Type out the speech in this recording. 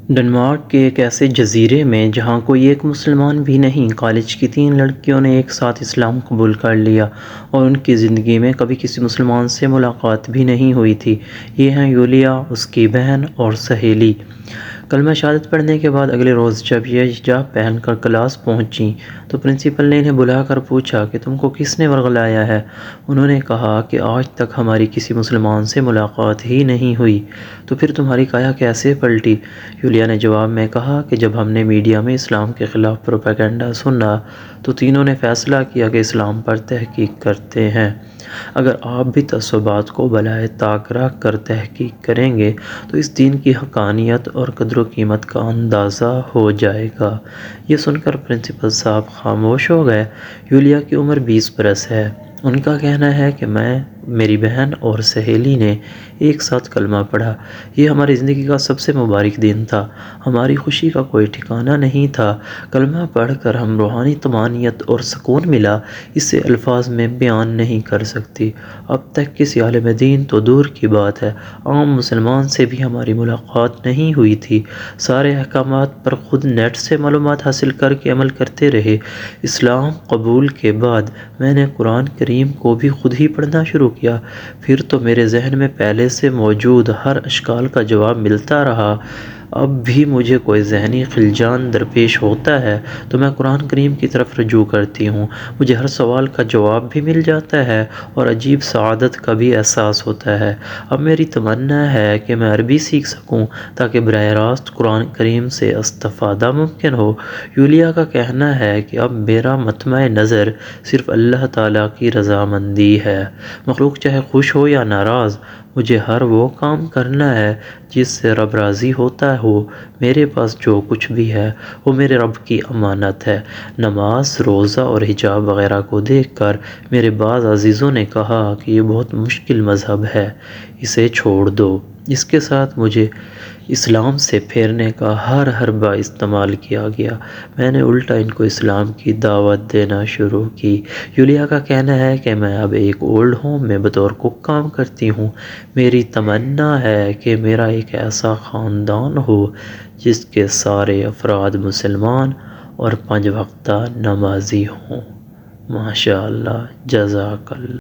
Denmark کے ایک ایسے جزیرے میں جہاں کوئی ایک مسلمان بھی نہیں، کالج کی 3 لڑکیوں نے ایک ساتھ اسلام قبول کر لیا اور ان کی زندگی میں کبھی کسی مسلمان سے ملاقات بھی نہیں ہوئی تھی۔ یہ ہیں یولیا، اس کی بہن اور سہیلی۔ کلمہ شہادت پڑھنے کے بعد اگلے روز جب یہ حجاب پہن کر کلاس پہنچیں تو پرنسپل نے انہیں بلا کر پوچھا کہ تم کو کس نے ورغلایا ہے؟ انہوں نے کہا کہ آج تک ہماری کسی مسلمان سے ملاقات ہی نہیں ہوئی۔ تو پھر تمہاری کایا کیسے پلٹی؟ یولیا نے جواب میں کہا کہ جب ہم نے میڈیا میں اسلام کے خلاف پروپیگنڈا سنا تو تینوں نے فیصلہ کیا کہ اسلام پر تحقیق کرتے ہیں۔ اگر آپ بھی تعصبات کو بالائے طاق رکھ کر تحقیق کریں گے تو اس دین کی حقانیت اور قدر و قیمت کا اندازہ ہو جائے گا۔ یہ سن کر پرنسپل صاحب خاموش ہو گئے۔ یولیا کی عمر 20 برس ہے۔ ان کا کہنا ہے کہ میری بہن اور سہیلی نے ایک ساتھ کلمہ پڑھا۔ یہ ہماری زندگی کا سب سے مبارک دن تھا۔ ہماری خوشی کا کوئی ٹھکانہ نہیں تھا۔ کلمہ پڑھ کر ہم روحانی طمانینت اور سکون ملا، اسے الفاظ میں بیان نہیں کر سکتی۔ اب تک کسی عالم دین تو دور کی بات ہے، عام مسلمان سے بھی ہماری ملاقات نہیں ہوئی تھی۔ سارے احکامات پر خود نیٹ سے معلومات حاصل کر کے عمل کرتے رہے۔ اسلام قبول کے بعد میں نے قرآن کریم کو بھی خود ہی پڑھنا شروع کیا۔ پھر تو میرے ذہن میں پہلے سے موجود ہر اشکال کا جواب ملتا رہا۔ اب بھی مجھے کوئی ذہنی خلجان درپیش ہوتا ہے تو میں قرآن کریم کی طرف رجوع کرتی ہوں۔ مجھے ہر سوال کا جواب بھی مل جاتا ہے اور عجیب سعادت کا بھی احساس ہوتا ہے۔ اب میری تمنا ہے کہ میں عربی سیکھ سکوں تاکہ براہ راست قرآن کریم سے استفادہ ممکن ہو۔ یولیا کا کہنا ہے کہ اب میرا مطمع نظر صرف اللہ تعالیٰ کی رضامندی ہے۔ مخلوق چاہے خوش ہو یا ناراض، مجھے ہر وہ کام کرنا ہے جس سے رب راضی ہوتا ہو۔ میرے پاس جو کچھ بھی ہے وہ میرے رب کی امانت ہے۔ نماز، روزہ اور حجاب وغیرہ کو دیکھ کر میرے بعض عزیزوں نے کہا کہ یہ بہت مشکل مذہب ہے، اسے چھوڑ دو۔ اس کے ساتھ مجھے اسلام سے پھیرنے کا ہر حربہ استعمال کیا گیا۔ میں نے الٹا ان کو اسلام کی دعوت دینا شروع کی۔ یولیا کا کہنا ہے کہ میں اب ایک اولڈ ہوم میں بطور کک کام کرتی ہوں۔ میری تمنا ہے کہ میرا ایک ایسا خاندان ہو جس کے سارے افراد مسلمان اور 5 وقتہ نمازی ہوں۔ ماشاء اللہ، جزاک اللہ۔